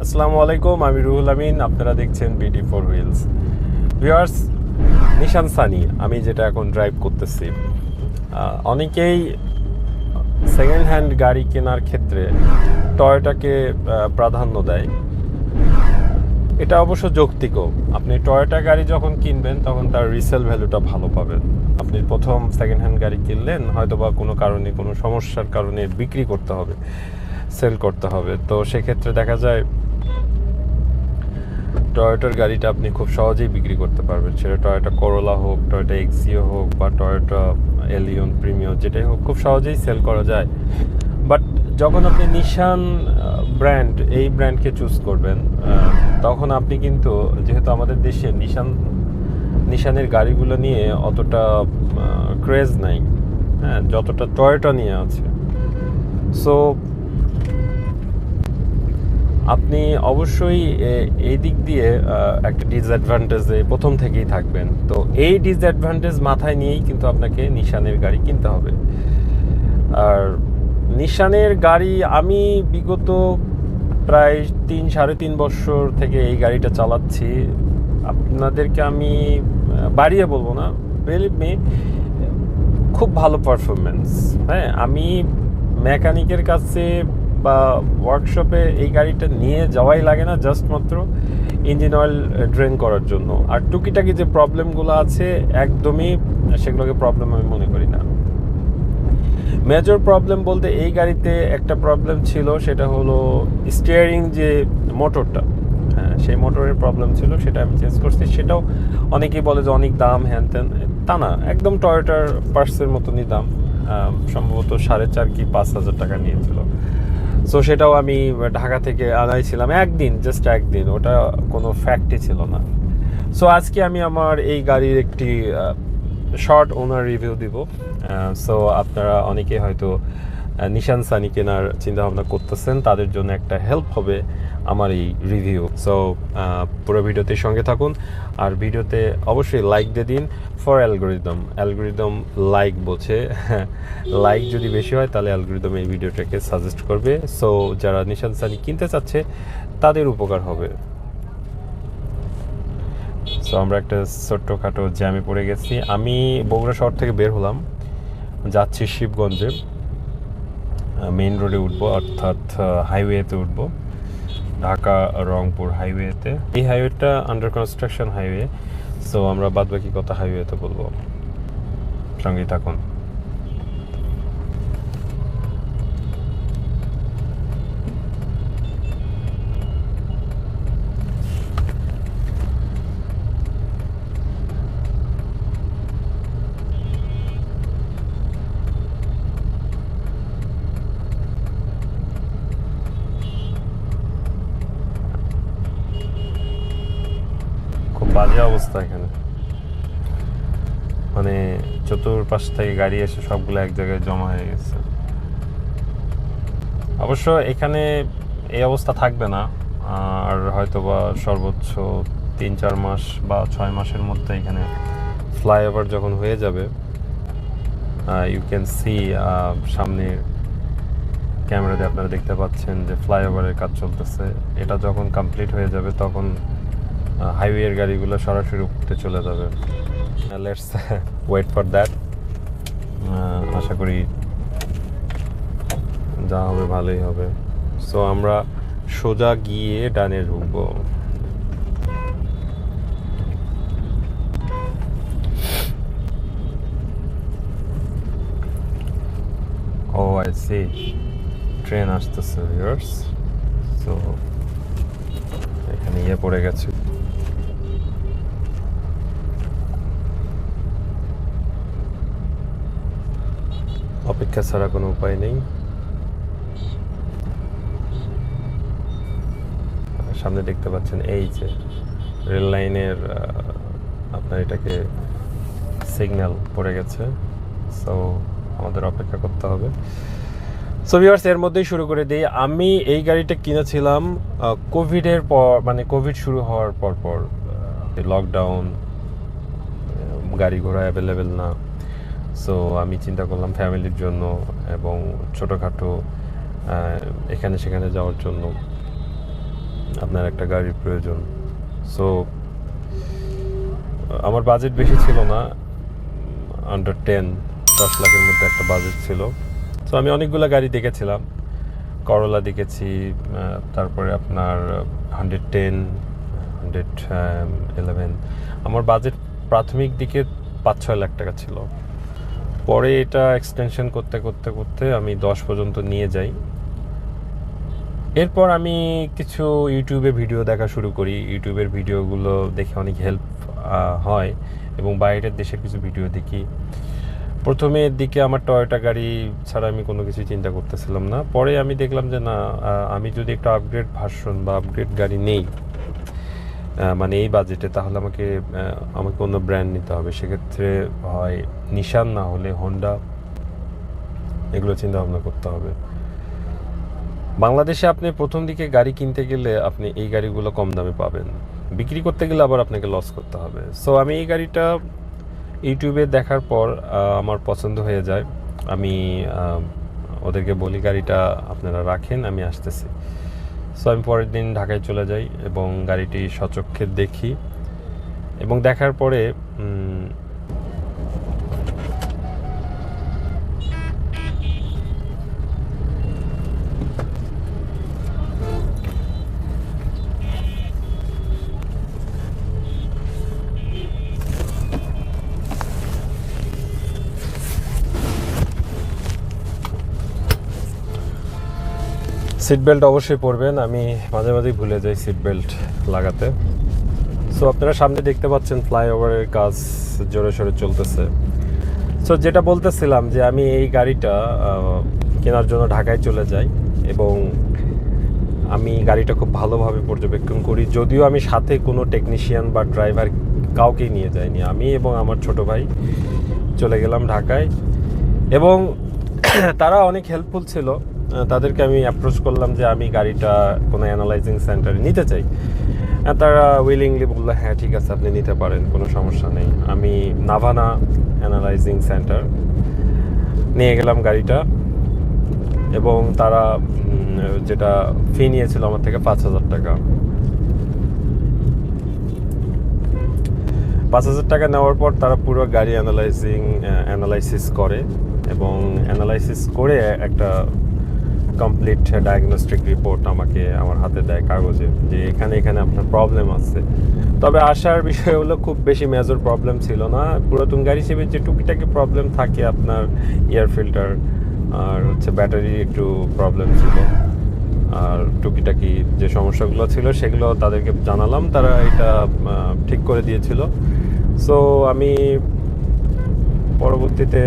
আসসালামু আলাইকুম, আমি রুহুল আমিন। আপনারা দেখছেন বিডি ফোর হুইলস। ভিউয়ার্স, নিশান সানি আমি যেটা এখন ড্রাইভ করতেছি, অনেকেই সেকেন্ড হ্যান্ড গাড়ি কেনার ক্ষেত্রে টয়োটাকে প্রাধান্য দেয়। এটা অবশ্য যৌক্তিকও। আপনি টয়োটা গাড়ি যখন কিনবেন তখন তার রিসেল ভ্যালুটা ভালো পাবেন। আপনি প্রথম সেকেন্ড হ্যান্ড গাড়ি কিনলেন, হয়তো বা কোনো কারণে, কোনো সমস্যার কারণে বিক্রি করতে হবে, সেল করতে হবে, তো সেক্ষেত্রে দেখা যায় টয়োটার গাড়িটা আপনি খুব সহজেই বিক্রি করতে পারবেন। সেটা টয়োটা করোলা হোক, টয়োটা এক্সিও হোক, বা টয়োটা এলিয়ন প্রিমিও, যেটাই হোক, খুব সহজেই সেল করা যায়। বাট যখন আপনি নিশান ব্র্যান্ড, এই ব্র্যান্ডকে চুজ করবেন, তখন আপনি কিন্তু, যেহেতু আমাদের দেশে নিশানের গাড়িগুলো নিয়ে অতটা ক্রেজ নাই, হ্যাঁ, যতটা টয়োটা নিয়ে আছে। সো আপনি অবশ্যই এই দিক দিয়ে একটা ডিসঅ্যাডভান্টেজে প্রথম থেকেই থাকবেন। তো এই ডিসঅ্যাডভান্টেজ মাথায় নিয়েই কিন্তু আপনাকে নিশানের গাড়ি কিনতে হবে। আর নিশানের গাড়ি আমি বিগত প্রায় 3-3.5 বছর থেকে এই গাড়িটা চালাচ্ছি। আপনাদেরকে আমি বাড়িয়ে বলবো না, বিলিভ মি, খুব ভালো পারফরমেন্স। হ্যাঁ, আমি মেকানিকের কাছে বা ওয়ার্কশপে এই গাড়িটা নিয়ে যাওয়াই লাগে না, জাস্ট মাত্র ইঞ্জিন অয়েল ড্রেন করার জন্য। আর টুকিটাকি যে প্রবলেমগুলো আছে, একদমই সেগুলোকে প্রবলেম আমি মনে করি না। মেজর প্রবলেম বলতে এই গাড়িতে একটা প্রবলেম ছিল, সেটা হলো স্টিয়ারিং যে মোটরটা, হ্যাঁ, সেই মোটরের প্রবলেম ছিল, সেটা আমি চেঞ্জ করছি। সেটাও অনেকেই বলে যে অনেক দাম, হ্যান ত্যান। তা না, একদম টয়োটার পার্টসের মতনই দাম। সম্ভবত 4,500 কি 5,000 টাকা নিয়েছিল। সো সেটাও আমি ঢাকা থেকে আনাইছিলাম একদিন, জাস্ট একদিন, ওটা কোনো ফ্যাক্টই ছিল না। সো আজকে আমি আমার এই গাড়ির একটি শর্ট ওনার রিভিউ দিব। সো আপনারা অনেকেই হয়তো নিশান সানি কেনার চিন্তাভাবনা করতেছেন, তাদের জন্য একটা হেল্প হবে আমার এই রিভিউ। সো পুরো ভিডিওতে সঙ্গে থাকুন, আর ভিডিওতে অবশ্যই লাইক দিয়ে দিন ফর অ্যালগোরিদম লাইক বোঝে। লাইক যদি বেশি হয় তাহলে অ্যালগোরিদম এই ভিডিওটাকে সাজেস্ট করবে। সো যারা নিশান সানি কিনতে চাচ্ছে তাদের উপকার হবে। সো আমরা একটা ছোট্টখাটো জ্যামে পড়ে গেছি। আমি বগুড়া শহর থেকে বের হলাম, যাচ্ছি শিবগঞ্জে, মেইন রোডে উঠবো, অর্থাৎ হাইওয়েতে উঠবো, ঢাকা রংপুর হাইওয়েতে। এই হাইওয়েটা আন্ডার কনস্ট্রাকশন হাইওয়ে। সো আমরা বাদবাকি কথা হাইওয়েতে বলবো, সঙ্গেই থাকুন। খুব বাজে অবস্থা এখানে, মানে চতুর্পাশ থেকে গাড়ি এসে সবগুলো এক জায়গায় জমা হয়ে গেছে। অবশ্য এখানে এই অবস্থা থাকবে না, আর হয়তো বা সর্বোচ্চ 3-4 মাস বা 6 মাসের মধ্যে এখানে ফ্লাইওভার যখন হয়ে যাবে, ইউ ক্যান সি, সামনে ক্যামেরাতে আপনারা দেখতে পাচ্ছেন যে ফ্লাইওভারের কাজ চলতেছে। এটা যখন কমপ্লিট হয়ে যাবে তখন হাইওয়ের গাড়িগুলো সরাসরি উঠতে চলে যাবে। Let's wait for that. আশা করি যা হবে ভালোই হবে। সো আমরা সোজা গিয়ে ডানে ঢুকবো। ও আই সি, ট্রেন আসতেছে ভিউয়ার্স। সো এখানে পড়ে গেছে। অপেক্ষা ছাড়া কোনো উপায় নেই। সামনে দেখতে পাচ্ছেন এই যে রেল লাইনের, আপনার এটাকে সিগন্যাল পড়ে গেছে। সো আমাদের অপেক্ষা করতে হবে। সো ভিউয়ার্স, এর মধ্যেই শুরু করে দিই। আমি এই গাড়িটা কিনেছিলাম কোভিডের পর, মানে কোভিড শুরু হওয়ার পর লকডাউন, গাড়ি ঘোড়া অ্যাভেলেবেল না। সো আমি চিন্তা করলাম ফ্যামিলির জন্য এবং ছোটোখাটো এখানে সেখানে যাওয়ার জন্য আপনার একটা গাড়ির প্রয়োজন। সো আমার বাজেট বেশি ছিল না, আন্ডার 10 লাখের মধ্যে একটা বাজেট ছিল। সো আমি অনেকগুলো গাড়ি দেখেছিলাম, করলা দেখেছি, তারপরে আপনার 110, 111। আমার বাজেট প্রাথমিক দিকে 5-6 লাখ টাকা ছিল। পরে এটা এক্সটেনশন করতে করতে করতে আমি 10 পর্যন্ত নিয়ে যাই। এরপর আমি কিছু ইউটিউবে ভিডিও দেখা শুরু করি। ইউটিউবের ভিডিওগুলো দেখে অনেক হেল্প হয়, এবং বাইরের দেশের কিছু ভিডিও দেখি। প্রথমের দিকে আমার টয়োটা গাড়ি ছাড়া আমি কোনো কিছু চিন্তা করতেছিলাম না। পরে আমি দেখলাম যে না, আমি যদি একটা আপগ্রেড ভার্সন বা আপগ্রেড গাড়ি নেই, মানে এই বাজেটে, তাহলে আমাকে অন্য ব্র্যান্ড নিতে হবে। সেক্ষেত্রে হয় নিশান, না হলে হোন্ডা, এগুলো চিন্তা ভাবনা করতে হবে। বাংলাদেশে আপনি প্রথম দিকে গাড়ি কিনতে গেলে আপনি এই গাড়িগুলো কম দামে পাবেন, বিক্রি করতে গেলে আবার আপনাকে লস করতে হবে। সো আমি এই গাড়িটা ইউটিউবে দেখার পর আমার পছন্দ হয়ে যায়। আমি ওদেরকে বলি গাড়িটা আপনারা রাখেন, আমি আসতেছি। সো আমি পরের দিন ঢাকায় চলে যাই এবং গাড়িটি সচক্ষে দেখি, এবং দেখার পরে সিট বেল্ট অবশ্যই পরবেন। আমি মাঝে মাঝেই ভুলে যাই সিট বেল্ট লাগাতে। সো আপনারা সামনে দেখতে পাচ্ছেন ফ্লাইওভারের কাজ জোরে সোরে চলতেছে। সো যেটা বলতেছিলাম যে আমি এই গাড়িটা কেনার জন্য ঢাকায় চলে যাই, এবং আমি গাড়িটা খুব ভালোভাবে পর্যবেক্ষণ করি। যদিও আমি সাথে কোনো টেকনিশিয়ান বা ড্রাইভার কাউকেই নিয়ে যাইনি, আমি এবং আমার ছোট ভাই চলে গেলাম ঢাকায়, এবং তারা অনেক হেল্পফুল ছিল। তাদেরকে আমি অ্যাপ্রোচ করলাম যে আমি গাড়িটা কোনো অ্যানালাইজিং সেন্টারে নিতে চাই। তারা উইলিংলি বললো হ্যাঁ ঠিক আছে, আপনি নিতে পারেন, কোনো সমস্যা নেই। আমি নাভানা অ্যানালাইজিং সেন্টার নিয়ে গেলাম গাড়িটা, এবং তারা যেটা ফি নিয়েছিল আমার থেকে 5,000 টাকা। 5,000 টাকা নেওয়ার পর তারা পুরো গাড়ি অ্যানালাইসিস করে, এবং অ্যানালাইসিস করে একটা কমপ্লিট ডায়াগনস্টিক রিপোর্ট আমাকে আমার হাতে দেয় কাগজে, যে এখানে এখানে আপনার প্রবলেম আছে। তবে আসার বিষয় হলো খুব বেশি মেজর প্রবলেম ছিল না। পুরাতন গাড়ি হিসেবে যে টুকিটাকি প্রবলেম থাকে, আপনার এয়ার ফিল্টার আর হচ্ছে ব্যাটারি একটু প্রবলেম ছিল, আর টুকিটাকি যে সমস্যাগুলো ছিল সেগুলো তাদেরকে জানালাম, তারা এটা ঠিক করে দিয়েছিল। সো আমি পরবর্তীতে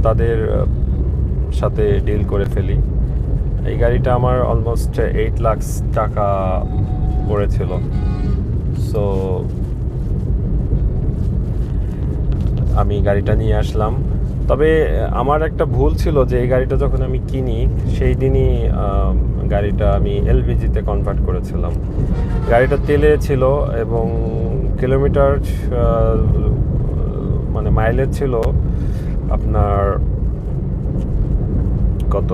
তাদের সাথে ডিল করে ফেলি। এই গাড়িটা আমার অলমোস্ট 8 লাখ টাকা পড়েছিল। সো আমি গাড়িটা নিয়ে আসলাম। তবে আমার একটা ভুল ছিল যে এই গাড়িটা যখন আমি কিনি সেই দিনই গাড়িটা আমি এলপিজিতে কনভার্ট করেছিলাম। গাড়িটা তেলে ছিল, এবং কিলোমিটার মানে মাইলেজ ছিল আপনার কত,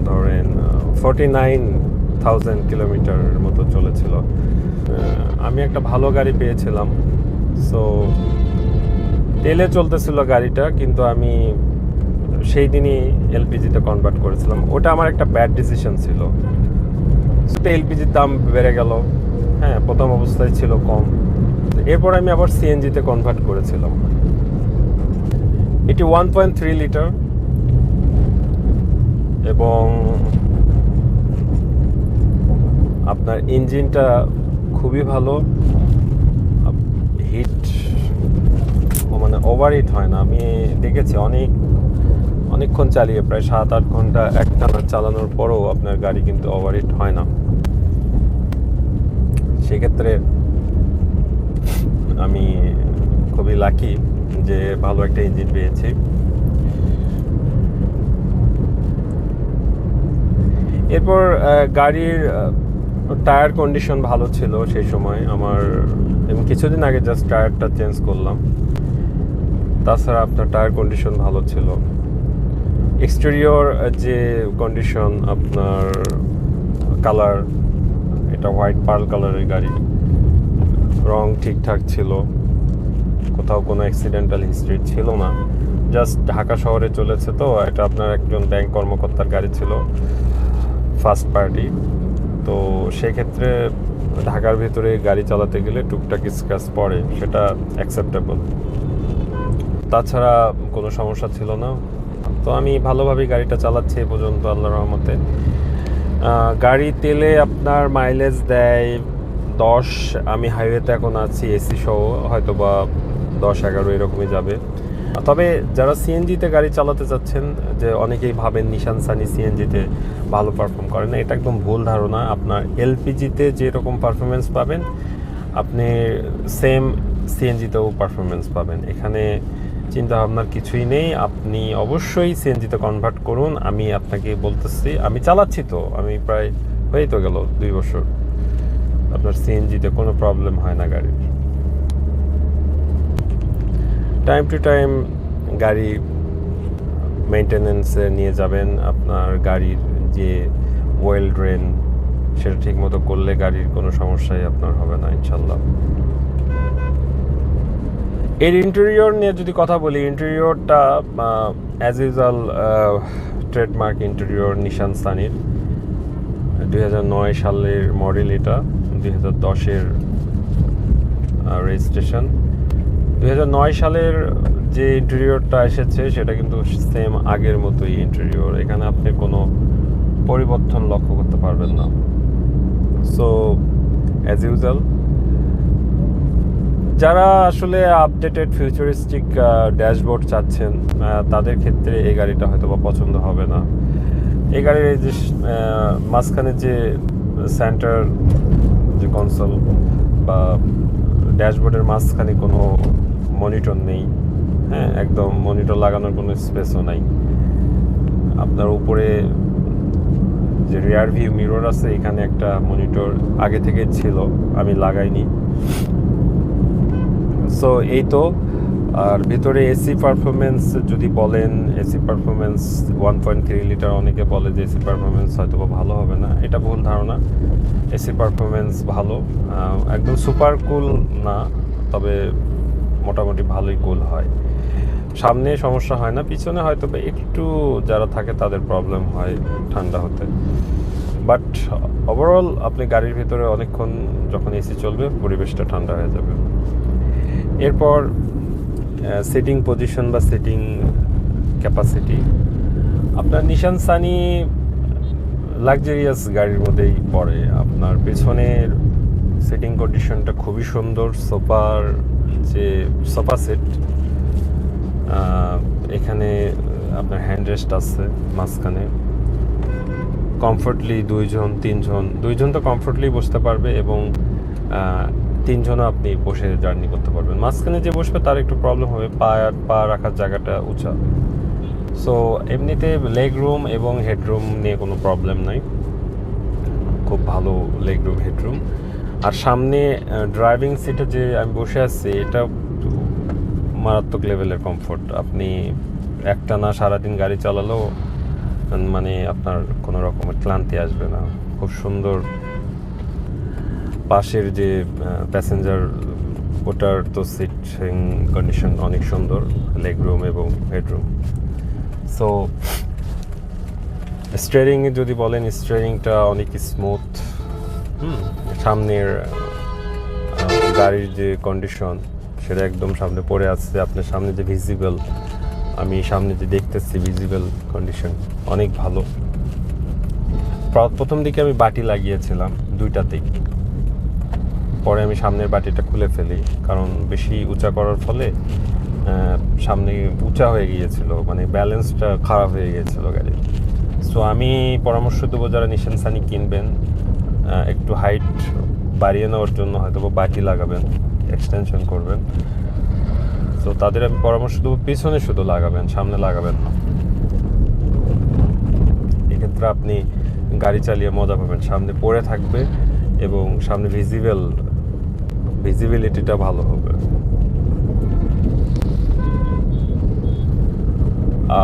ধরেন 49,000 কিলোমিটারের মতো চলেছিল। আমি একটা ভালো গাড়ি পেয়েছিলাম। সো তেলে চলতেছিল গাড়িটা, কিন্তু আমি সেই দিনই এলপিজিতে কনভার্ট করেছিলাম। ওটা আমার একটা ব্যাড ডিসিশন ছিল। এলপিজির দাম বেড়ে গেল। হ্যাঁ, প্রথম অবস্থায় ছিল কম, এরপর আমি আবার সিএনজিতে কনভার্ট করেছিলাম। এটি 1.3 লিটার, এবং আপনার ইঞ্জিনটা খুবই ভালো, হিট মানে ওভার হিট হয় না। আমি দেখেছি অনেকক্ষণ চালিয়ে, প্রায় 7-8 ঘন্টা একটানা চালানোর পরও আপনার গাড়ি কিন্তু ওভার হিট হয় না। সেক্ষেত্রে আমি খুবই লাকি যে ভালো একটা ইঞ্জিন পেয়েছি। এরপর গাড়ির টায়ার কন্ডিশন ভালো ছিল সেই সময় আমার, এবং কিছুদিন আগে জাস্ট টায়ারটা চেঞ্জ করলাম। তাছাড়া আপনার টায়ার কন্ডিশন ভালো ছিল। এক্সটেরিয়র যে কন্ডিশন, আপনার কালার, এটা হোয়াইট পার্ল কালারের গাড়ি, রং ঠিকঠাক ছিল, কোথাও কোনো অ্যাক্সিডেন্টাল হিস্ট্রি ছিল না। জাস্ট ঢাকা শহরে চলেছে, তো এটা আপনার একজন ব্যাংক কর্মকর্তার গাড়ি ছিল, ফার্স্ট পার্টি। তো সেক্ষেত্রে ঢাকার ভিতরে গাড়ি চালাতে গেলে টুকটাক স্ক্র্যাচ পড়ে, সেটা অ্যাকসেপ্টেবল। তাছাড়া কোনো সমস্যা ছিল না। তো আমি ভালোভাবেই গাড়িটা চালাচ্ছি এ পর্যন্ত, আল্লাহর রহমতে। গাড়ি তেলে আপনার মাইলেজ দেয় 10। আমি হাইওয়েতে এখন আছি এসি সহ, হয়তো বা 10-11 এরকমই যাবে। তবে যারা সিএনজিতে গাড়ি চালাতে চাচ্ছেন, যে অনেকেই ভাবেন নিশান সানি সিএনজিতে ভালো পারফর্ম করে না, এটা একদম ভুল ধারণা। আপনার এলপিজিতে যেরকম পারফরমেন্স পাবেন, আপনি সেম সিএনজিতেও পারফরমেন্স পাবেন। এখানে চিন্তা ভাবনার কিছুই নেই। আপনি অবশ্যই সিএনজিতে কনভার্ট করুন। আমি আপনাকে বলতেছি, আমি চালাচ্ছি তো, আমি প্রায় হয়েই তো গেল 2 বছর। আপনার সিএনজিতে কোনো প্রবলেম হয় না গাড়ির। টাইম টু টাইম গাড়ি মেনটেনেন্সে নিয়ে যাবেন। আপনার গাড়ির যে ওয়েল ড্রেন, সেটা ঠিক মতো করলে গাড়ির কোনো সমস্যাই আপনার হবে না ইনশাল্লাহ। এর ইন্টেরিয়র নিয়ে যদি কথা বলি, ইন্টেরিয়রটা অ্যাজ ইউজুয়াল ট্রেডমার্ক ইন্টেরিয়র নিশান সানির। 2009 সালের মডেল, এটা 2010-এর রেজিস্ট্রেশন। 2009 সালের যে ইন্টেরিয়রটা এসেছে সেটা কিন্তু সেম আগের মতোই ইন্টেরিয়র, এখানে আপনি কোনো পরিবর্তন লক্ষ্য করতে পারবেন না। সো অ্যাজ ইউজুয়াল, যারা আসলে আপডেটেড ফিউচারিস্টিক ড্যাশবোর্ড চাচ্ছেন, তাদের ক্ষেত্রে এই গাড়িটা হয়তো বা পছন্দ হবে না। এই গাড়ির এই যে মাঝখানে যে সেন্টার যে কনসোল বা ড্যাশবোর্ডের মাঝখানে কোনো মনিটর নেই, হ্যাঁ, একদম মনিটর লাগানোর কোনো স্পেসও নাই। আপনার উপরে যে রিয়ার ভিউ মিরর আছে, এখানে একটা মনিটর আগে থেকে ছিল, আমি লাগাইনি। সো এই তো। আর ভিতরে এসি পারফরমেন্স যদি বলেন, এসি পারফরমেন্স 1.3 লিটার, অনেকে বলে যে এসি পারফরমেন্স হয়তো বা ভালো হবে না, এটা ভুল ধারণা। এসি পারফরমেন্স ভালো, একদম সুপার কুল না, তবে মোটামুটি ভালোই কুল হয়। সামনে সমস্যা হয় না, পিছনে হয়তো বা একটু যারা থাকে তাদের প্রবলেম হয় ঠান্ডা হতে। বাট ওভারঅল আপনি গাড়ির ভিতরে অনেকক্ষণ যখন এসি চলবে, পরিবেশটা ঠান্ডা হয়ে যাবে। এরপর সিটিং পজিশন বা সিটিং ক্যাপাসিটি, আপনার নিশান সানি লাক্সারিয়াস গাড়ির মধ্যেই পড়ে। আপনার পেছনের সিটিং কন্ডিশনটা খুবই সুন্দর। সোফার যে সোফা সেট, এখানে আপনার হ্যান্ড রেস্ট আছে মাঝখানে, কমফোর্টলি 2জন তো কমফোর্টলি বসতে পারবে, এবং 3জনও আপনি বসে জার্নি করতে পারবেন। মাঝখানে যে বসবে তার একটু প্রবলেম হবে, পা রাখার জায়গাটা উঁচা। সো এমনিতে লেগ রুম এবং হেডরুম নিয়ে কোনো প্রবলেম নাই, খুব ভালো লেগ রুম হেডরুম। আর সামনে ড্রাইভিং সিটে যে আমি বসে আছি, এটা মারাত্মক লেভেলের কমফোর্ট। আপনি একটানা সারাদিন গাড়ি চালালেও মানে আপনার কোনো রকমের ক্লান্তি আসবে না। খুব সুন্দর। পাশের যে প্যাসেঞ্জার, ওটার তো সিটিং কন্ডিশন অনেক সুন্দর, লেগ রুম এবং হেডরুম। সো স্টিয়ারিংয়ে যদি বলেন, স্টিয়ারিংটা অনেক স্মুথ। সামনের গাড়ির যে কন্ডিশন, সেটা একদম সামনে পড়ে আছে। আপনার সামনে যে ভিজিবল, আমি সামনে যে দেখতেছি ভিজিবল কন্ডিশন অনেক ভালো। প্রথম দিকে আমি বাটি লাগিয়েছিলাম 2টাতেই, পরে আমি সামনের বাটিটা খুলে ফেলি, কারণ বেশি উঁচা করার ফলে সামনে উঁচা হয়ে গিয়েছিল, মানে ব্যালেন্সটা খারাপ হয়ে গিয়েছিল গাড়ির। সো আমি পরামর্শ দেবো, যারা নিশান সানি কিনবেন, একটু হাইট বাড়িয়ে নেওয়ার জন্য হয়তো বাটি লাগাবেন, এক্সটেনশন করবেন। তো তাদের আমি পরামর্শ দেবো পিছনে শুধু লাগাবেন, সামনে লাগাবেন না। এক্ষেত্রে আপনি গাড়ি চালিয়ে মজা পাবেন, সামনে পড়ে থাকবে এবং সামনে ভিজিবিলিটিটা ভালো হবে।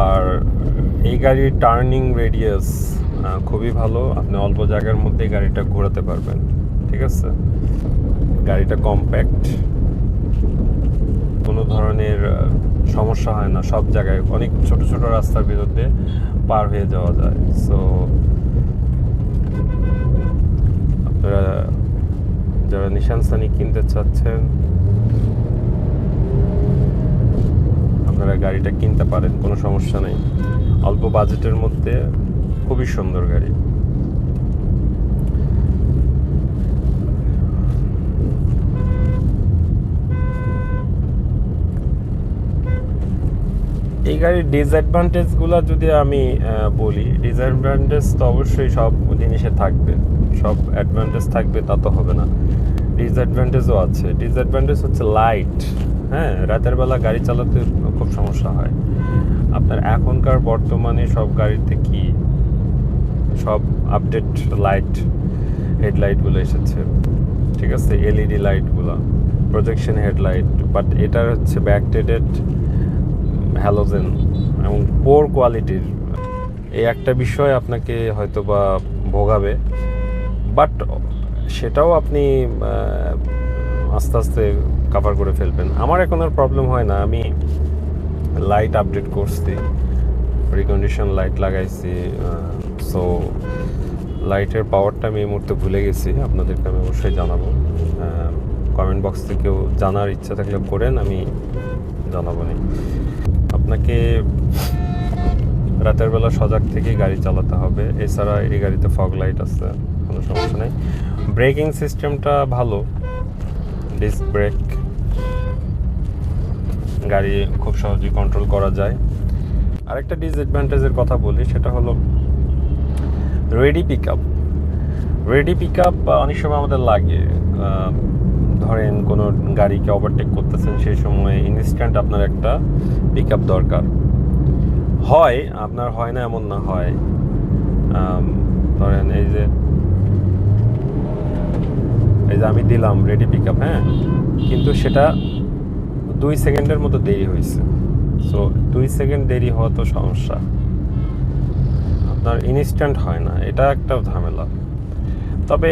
আর এই গাড়ির টার্নিং রেডিয়াস খুবই ভালো, আপনি অল্প জায়গার মধ্যে গাড়িটা ঘোরাতে পারবেন। ঠিক আছে, গাড়িটা কম্প্যাক্ট, কোনো ধরনের সমস্যা হয় না, সব জায়গায় অনেক ছোট ছোট রাস্তার বিরুদ্ধে পার হয়ে যাওয়া যায়। সো আপনারা যারা নিশান সানি কিনতে চাচ্ছেন, আপনারা গাড়িটা কিনতে পারেন, কোনো সমস্যা নেই। অল্প বাজেটের মধ্যে খুবই সুন্দর গাড়ি। এই গাড়ির ডিসঅ্যাডভান্টেজগুলো যদি আমি বলি, ডিসঅ্যাডভান্টেজ তো অবশ্যই সব জিনিসে থাকবে, সব অ্যাডভান্টেজ থাকবে তা তো হবে না, ডিসঅ্যাডভান্টেজও আছে। ডিসঅ্যাডভান্টেজ হচ্ছে লাইট। হ্যাঁ, রাতের বেলা গাড়ি চালাতে খুব সমস্যা হয়। আপনার এখনকার বর্তমানে সব গাড়িতে কি সব আপডেট লাইট, হেডলাইটগুলো এসেছে। ঠিক আছে, এলইডি লাইটগুলো, প্রজেকশন হেডলাইট, বাট এটার হচ্ছে ব্যাকডেটেড হ্যালোজেন এবং পোর কোয়ালিটির। এই একটা বিষয় আপনাকে হয়তো বা ভোগাবে, বাট সেটাও আপনি আস্তে আস্তে কভার করে ফেলবেন। আমার এখন আর প্রবলেম হয় না, আমি লাইট আপডেট করছি, রিকন্ডিশন লাইট লাগাইছি। সো লাইটের পাওয়ারটা আমি এই মুহূর্তে ভুলে গেছি, আপনাদেরকে আমি অবশ্যই জানাবো। কমেন্ট বক্স থেকেও জানার ইচ্ছা থাকলে করেন, আমি জানাবো না। আপনাকে রাতের বেলা সজাগ থেকেই গাড়ি চালাতে হবে। এছাড়া এই গাড়িতে ফগ লাইট আছে, কোনো সমস্যা নেই। ব্রেকিং সিস্টেমটা ভালো, ডিস্ক ব্রেক, গাড়ি খুব সহজেই কন্ট্রোল করা যায়। আরেকটা ডিসঅ্যাডভান্টেজের কথা বলি, সেটা হলো ready pick up. Ready pick up অনেক সময় আমাদের লাগে, ধরেন কোনো গাড়িকে ওভারটেক করতেছেন, সেই সময় ইনস্ট্যান্ট আপনার একটা পিক আপ দরকার হয়। আপনার হয় না এমন না, হয়। ধরেন এই যে আমি দিলাম রেডি পিক আপ, হ্যাঁ, কিন্তু সেটা 2 সেকেন্ডের মতো দেরি হয়েছে। সো 2 সেকেন্ড দেরি হওয়া তো সমস্যা, আপনার ইনস্ট্যান্ট হয় না, এটা একটা ঝামেলা। তবে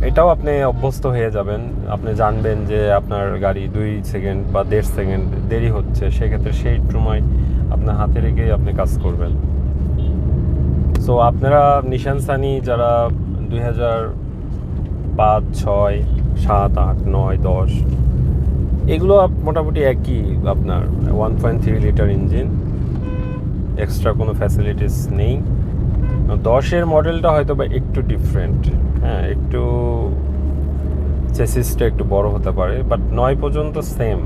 এটাও আপনি অভ্যস্ত হয়ে যাবেন, আপনি জানবেন যে আপনার গাড়ি 2 সেকেন্ড বা 1.5 সেকেন্ড দেরি হচ্ছে, সেক্ষেত্রে সেই সময় আপনার হাতে রেখে আপনি কাজ করবেন। সো আপনারা নিশান সানি যারা 2005, 6, 7, 8, 9, 10 এগুলো মোটামুটি একই, আপনার 1.3 লিটার ইঞ্জিন, এক্সট্রা কোনো ফ্যাসিলিটিস নেই। 10-এর মডেলটা হয়তো বা একটু ডিফারেন্ট, হ্যাঁ, একটু চেসিসটা একটু বড় হতে পারে, বাট 9 পর্যন্ত সেম।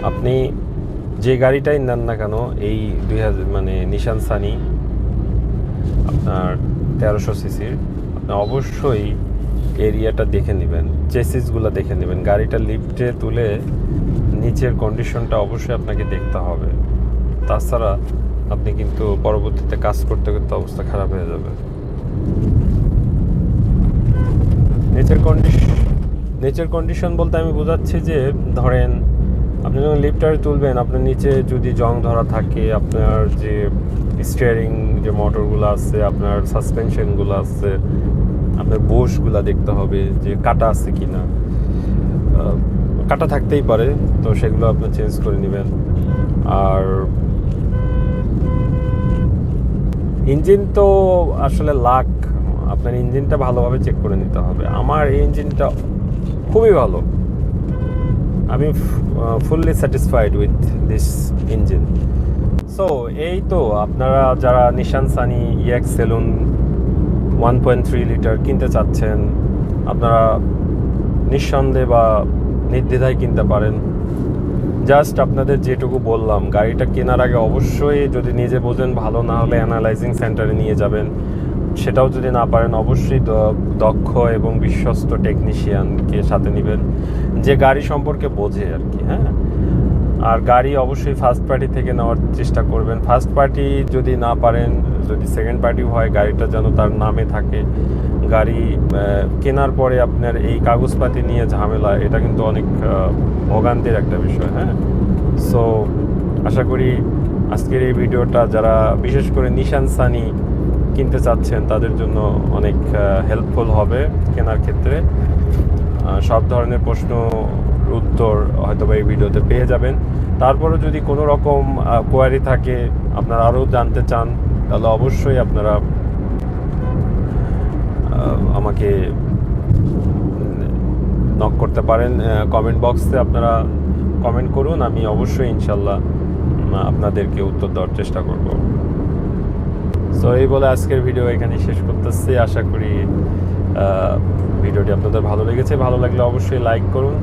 আপনি যে গাড়িটাই নেন না কেন, এই 2000 মানে নিশান সানি আপনার 1300 সিসির, আপনি অবশ্যই এরিয়াটা দেখে নেবেন, চেসিসগুলো দেখে নেবেন। গাড়িটা লিফটে তুলে নিচের কন্ডিশনটা অবশ্যই আপনাকে দেখতে হবে, তাছাড়া আপনি কিন্তু পরবর্তীতে কাজ করতে করতে অবস্থা খারাপ হয়ে যাবে। নেচার কন্ডিশন বলতে আমি বোঝাচ্ছি যে, ধরেন আপনি যখন লিফটারে তুলবেন, আপনার নিচে যদি জং ধরা থাকে, আপনার যে স্টিয়ারিং যে মোটরগুলো আছে, আপনার সাসপেনশনগুলো আছে, আপনার বোসগুলো দেখতে হবে যে কাটা আছে কি না। কাটা থাকতেই পারে, তো সেগুলো আপনি চেঞ্জ করে নেবেন। আর ইঞ্জিন তো আসলে লাক, আপনার ইঞ্জিনটা ভালোভাবে চেক করে নিতে হবে। আমার এই ইঞ্জিনটা খুবই ভালো, আমি fully satisfied with this engine. So এই তো, আপনারা যারা নিশান সানি EX সেলুন 1.3 লিটার কিনতে চাচ্ছেন, আপনারা নিঃসন্দেহে বা নির্দ্বিধায় কিনতে পারেন। জাস্ট আপনাদের যেটুকু বললাম, গাড়িটা কেনার আগে অবশ্যই যদি নিজে বোঝেন, ভালো না হলে অ্যানালাইজিং সেন্টারে নিয়ে যাবেন। সেটাও যদি না পারেন, অবশ্যই দক্ষ এবং বিশ্বস্ত টেকনিশিয়ানকে সাথে নেবেন, যে গাড়ি সম্পর্কে বোঝে আর কি। হ্যাঁ, আর গাড়ি অবশ্যই ফার্স্ট পার্টি থেকে নেওয়ার চেষ্টা করবেন। ফার্স্ট পার্টি যদি না পারেন, যদি সেকেন্ড পার্টি হয়, গাড়িটা যেন তার নামে থাকে। গাড়ি কেনার পরে আপনার এই কাগজপাতি নিয়ে ঝামেলা, এটা কিন্তু অনেক ভোগান্তির একটা বিষয়। হ্যাঁ, সো আশা করি আজকের এই ভিডিওটা যারা বিশেষ করে নিশান সানি কিনতে চাচ্ছেন তাদের জন্য অনেক হেল্পফুল হবে কেনার ক্ষেত্রে। সব ধরনের প্রশ্ন উত্তর হয়তো বা এই ভিডিওতে পেয়ে যাবেন। তারপরে যদি কোনো রকম কোয়ারি থাকে, আপনারা আরও জানতে চান, তাহলে অবশ্যই আপনারা আমাকে নক করতে পারেন। কমেন্ট বক্সে আপনারা কমেন্ট করুন, আমি অবশ্যই ইনশাল্লাহ আপনাদেরকে উত্তর দেওয়ার চেষ্টা করব। সো এই বলে আজকের ভিডিও এখানে শেষ করতেছি। আশা করি ভিডিওটি আপনাদের ভালো লেগেছে। ভালো লাগলে অবশ্যই লাইক করুন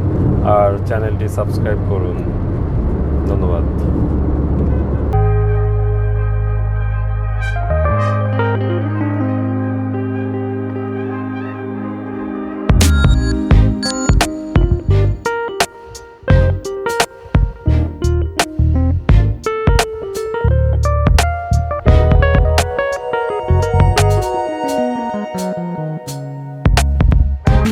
আর চ্যানেলটি সাবস্ক্রাইব করুন। ধন্যবাদ।